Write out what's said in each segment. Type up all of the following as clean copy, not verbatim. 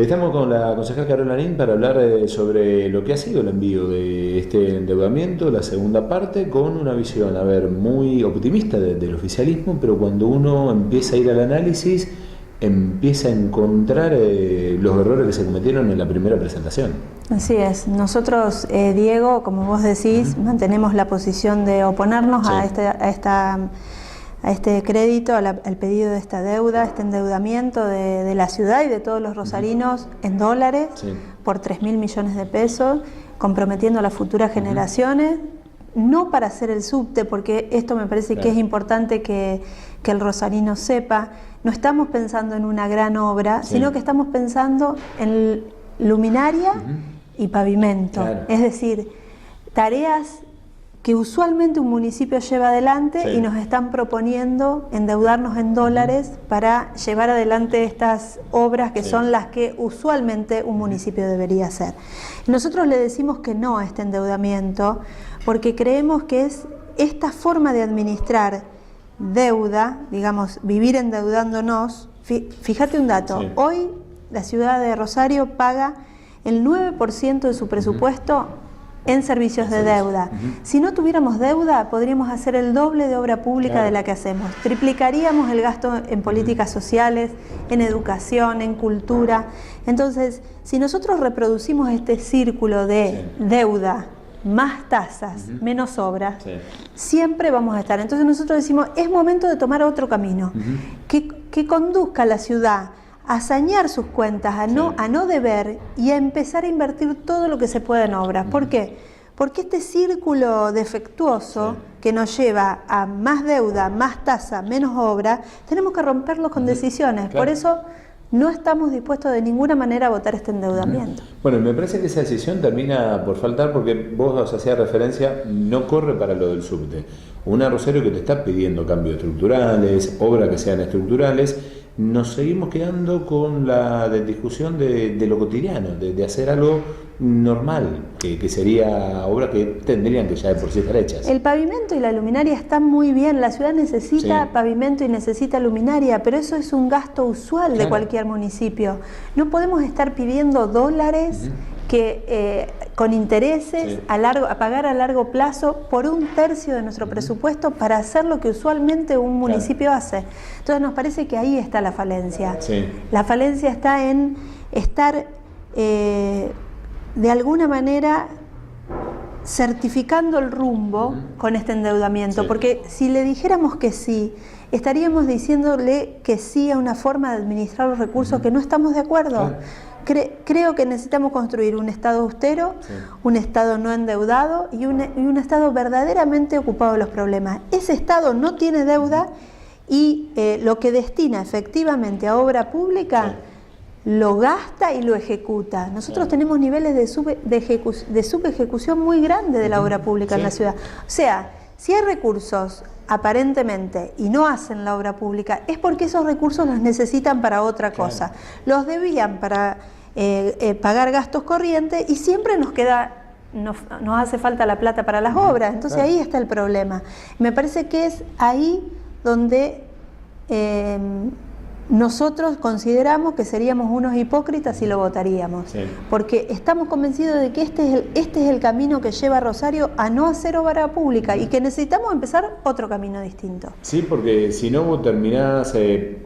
Estamos con la concejal Carola Lanín para hablar sobre lo que ha sido el envío de este endeudamiento, la segunda parte, con una visión, muy optimista del oficialismo, pero cuando uno empieza a ir al análisis, empieza a encontrar los errores que se cometieron en la primera presentación. Así es. Nosotros, Diego, como vos decís, mantenemos la posición de oponernos a este crédito, al pedido de esta deuda, este endeudamiento de la ciudad y de todos los rosarinos en dólares por 3.000 millones de pesos, comprometiendo a las futuras generaciones, no para hacer el subte, porque esto me parece que es importante que el rosarino sepa. No estamos pensando en una gran obra, sino que estamos pensando en luminaria y pavimento. Es decir, tareas que usualmente un municipio lleva adelante y nos están proponiendo endeudarnos en dólares para llevar adelante estas obras que son las que usualmente un municipio debería hacer. Nosotros le decimos que no a este endeudamiento porque creemos que es esta forma de administrar deuda, digamos, vivir endeudándonos. Fíjate un dato, hoy la ciudad de Rosario paga el 9% de su presupuesto en servicios de deuda. Si no tuviéramos deuda, podríamos hacer el doble de obra pública de la que hacemos. Triplicaríamos el gasto en políticas sociales, en educación, en cultura. Entonces, si nosotros reproducimos este círculo de deuda, más tasas, menos obras, siempre vamos a estar. Entonces nosotros decimos, es momento de tomar otro camino, que conduzca a la ciudad a sanear sus cuentas, a no deber y a empezar a invertir todo lo que se pueda en obras. ¿Por qué? Porque este círculo defectuoso que nos lleva a más deuda, más tasa, menos obra, tenemos que romperlo con decisiones. Por eso no estamos dispuestos de ninguna manera a votar este endeudamiento. Bueno, me parece que esa decisión termina por faltar porque vos hacías referencia, no corre para lo del subte. Una Rosario que te está pidiendo cambios estructurales, obras que sean estructurales. Nos seguimos quedando con la discusión de lo cotidiano, de hacer algo normal, que sería obras que tendrían que ya de por sí estar hechas. El pavimento y la luminaria están muy bien, la ciudad necesita pavimento y necesita luminaria, pero eso es un gasto usual de cualquier municipio. No podemos estar pidiendo dólares con intereses a pagar a largo plazo por 1/3 de nuestro presupuesto para hacer lo que usualmente un municipio hace. Entonces nos parece que ahí está la falencia. La falencia está en estar de alguna manera certificando el rumbo con este endeudamiento, porque si le dijéramos que sí, estaríamos diciéndole que sí a una forma de administrar los recursos que no estamos de acuerdo. Creo que necesitamos construir un Estado austero, un Estado no endeudado y un Estado verdaderamente ocupado de los problemas. Ese Estado no tiene deuda y lo que destina efectivamente a obra pública lo gasta y lo ejecuta. Nosotros tenemos niveles de subejecución muy grandes de la obra pública en la ciudad. O sea, si hay recursos aparentemente y no hacen la obra pública, es porque esos recursos los necesitan para otra cosa. Los debían para pagar gastos corrientes y siempre nos hace falta la plata para las obras. Entonces ahí está el problema. Me parece que es ahí donde nosotros consideramos que seríamos unos hipócritas si lo votaríamos, porque estamos convencidos de que este es el camino que lleva a Rosario a no hacer obra pública y que necesitamos empezar otro camino distinto. Sí, porque si no vos terminás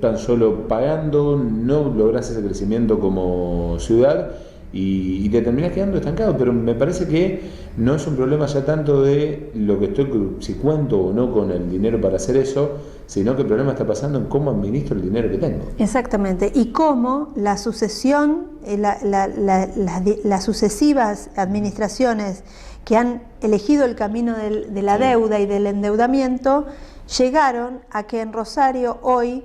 tan solo pagando, no lográs ese crecimiento como ciudad y te terminás quedando estancado, pero me parece que no es un problema ya tanto de lo que si cuento o no con el dinero para hacer eso, sino que el problema está pasando en cómo administro el dinero que tengo. Exactamente, y cómo la sucesión, las sucesivas administraciones que han elegido el camino de la deuda y del endeudamiento, llegaron a que en Rosario hoy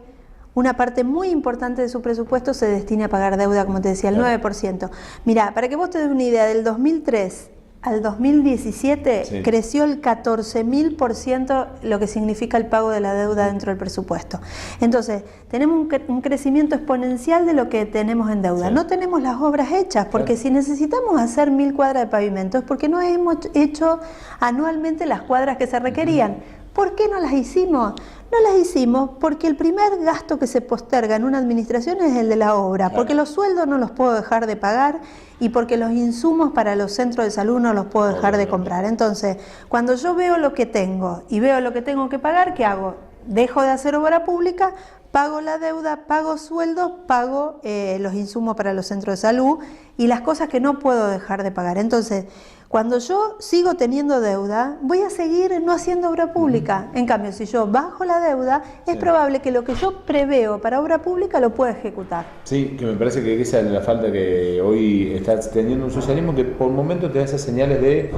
una parte muy importante de su presupuesto se destina a pagar deuda, como te decía, el 9%. Mirá, para que vos te des una idea, del 2003 al 2017 creció el 14.000% lo que significa el pago de la deuda dentro del presupuesto. Entonces, tenemos un crecimiento exponencial de lo que tenemos en deuda. No tenemos las obras hechas, porque si necesitamos hacer 1.000 cuadras de pavimento es porque no hemos hecho anualmente las cuadras que se requerían. ¿Por qué no las hicimos? No las hicimos porque el primer gasto que se posterga en una administración es el de la obra, porque los sueldos no los puedo dejar de pagar y porque los insumos para los centros de salud no los puedo dejar de comprar. Entonces, cuando yo veo lo que tengo y veo lo que tengo que pagar, ¿qué hago? Dejo de hacer obra pública, pago la deuda, pago sueldos, pago los insumos para los centros de salud y las cosas que no puedo dejar de pagar. Entonces, cuando yo sigo teniendo deuda, voy a seguir no haciendo obra pública. En cambio, si yo bajo la deuda, es probable que lo que yo preveo para obra pública lo pueda ejecutar. Sí, que me parece que esa es la falta que hoy está teniendo un socialismo que por momentos te da esas señales de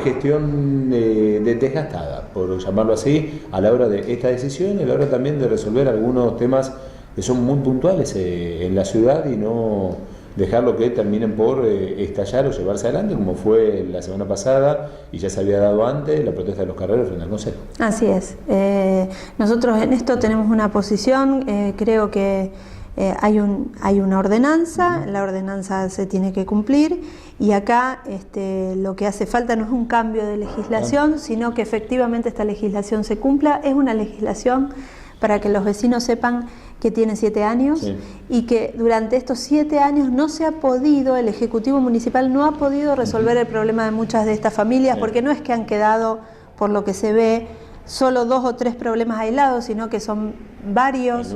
gestión de desgastada, por llamarlo así, a la hora de esta decisión y a la hora también de resolver algunos temas que son muy puntuales en la ciudad y no dejarlo que terminen por estallar o llevarse adelante, como fue la semana pasada y ya se había dado antes la protesta de los carreros frente al Consejo. Así es. Nosotros en esto tenemos una posición, creo que hay una ordenanza, la ordenanza se tiene que cumplir y acá lo que hace falta no es un cambio de legislación, sino que efectivamente esta legislación se cumpla. Es una legislación para que los vecinos sepan que tiene 7 años y que durante estos 7 años no se ha podido, el Ejecutivo Municipal no ha podido resolver el problema de muchas de estas familias, porque no es que han quedado, por lo que se ve, solo 2 o 3 problemas aislados, sino que son varios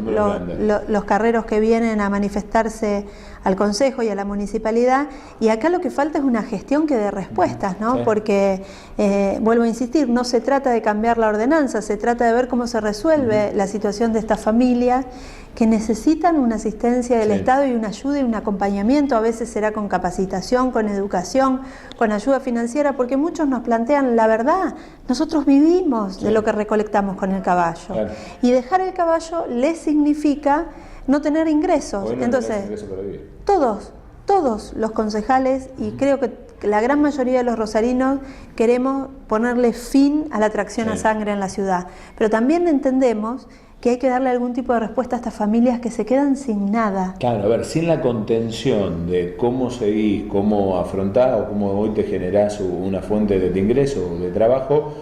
los carreros que vienen a manifestarse al Consejo y a la Municipalidad, y acá lo que falta es una gestión que dé respuestas, ¿no? Porque, vuelvo a insistir, no se trata de cambiar la ordenanza, se trata de ver cómo se resuelve la situación de estas familias que necesitan una asistencia del Estado y una ayuda y un acompañamiento. A veces será con capacitación, con educación, con ayuda financiera, porque muchos nos plantean, la verdad, nosotros vivimos de lo que recolectamos con el caballo. Y dejar el caballo les significa no tener ingresos. Entonces, todos los concejales, y creo que la gran mayoría de los rosarinos, queremos ponerle fin a la tracción a sangre en la ciudad. Pero también entendemos que hay que darle algún tipo de respuesta a estas familias que se quedan sin nada. Claro, a ver, sin la contención de cómo seguís, cómo afrontás o cómo hoy te generás una fuente de ingreso o de trabajo,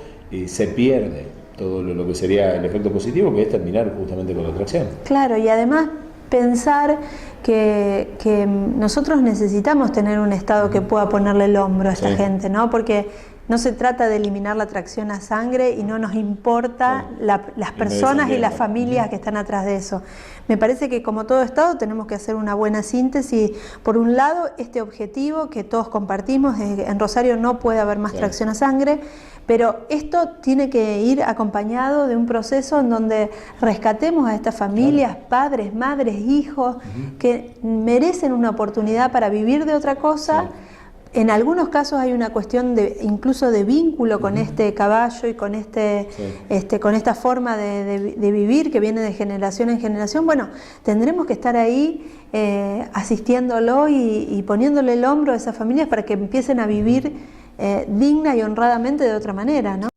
se pierde todo lo que sería el efecto positivo, que es terminar justamente con la tracción. Claro, y además pensar que nosotros necesitamos tener un Estado que pueda ponerle el hombro a esta gente, ¿no? Porque no se trata de eliminar la tracción a sangre y no nos importa las personas y las familias que están atrás de eso. Me parece que como todo Estado tenemos que hacer una buena síntesis. Por un lado, este objetivo que todos compartimos, en Rosario no puede haber más tracción a sangre, pero esto tiene que ir acompañado de un proceso en donde rescatemos a estas familias, padres, madres, hijos, que merecen una oportunidad para vivir de otra cosa. En algunos casos hay una cuestión incluso de vínculo con este caballo y con con esta forma de vivir que viene de generación en generación. Bueno, tendremos que estar ahí asistiéndolo y poniéndole el hombro a esas familias para que empiecen a vivir digna y honradamente de otra manera, ¿no?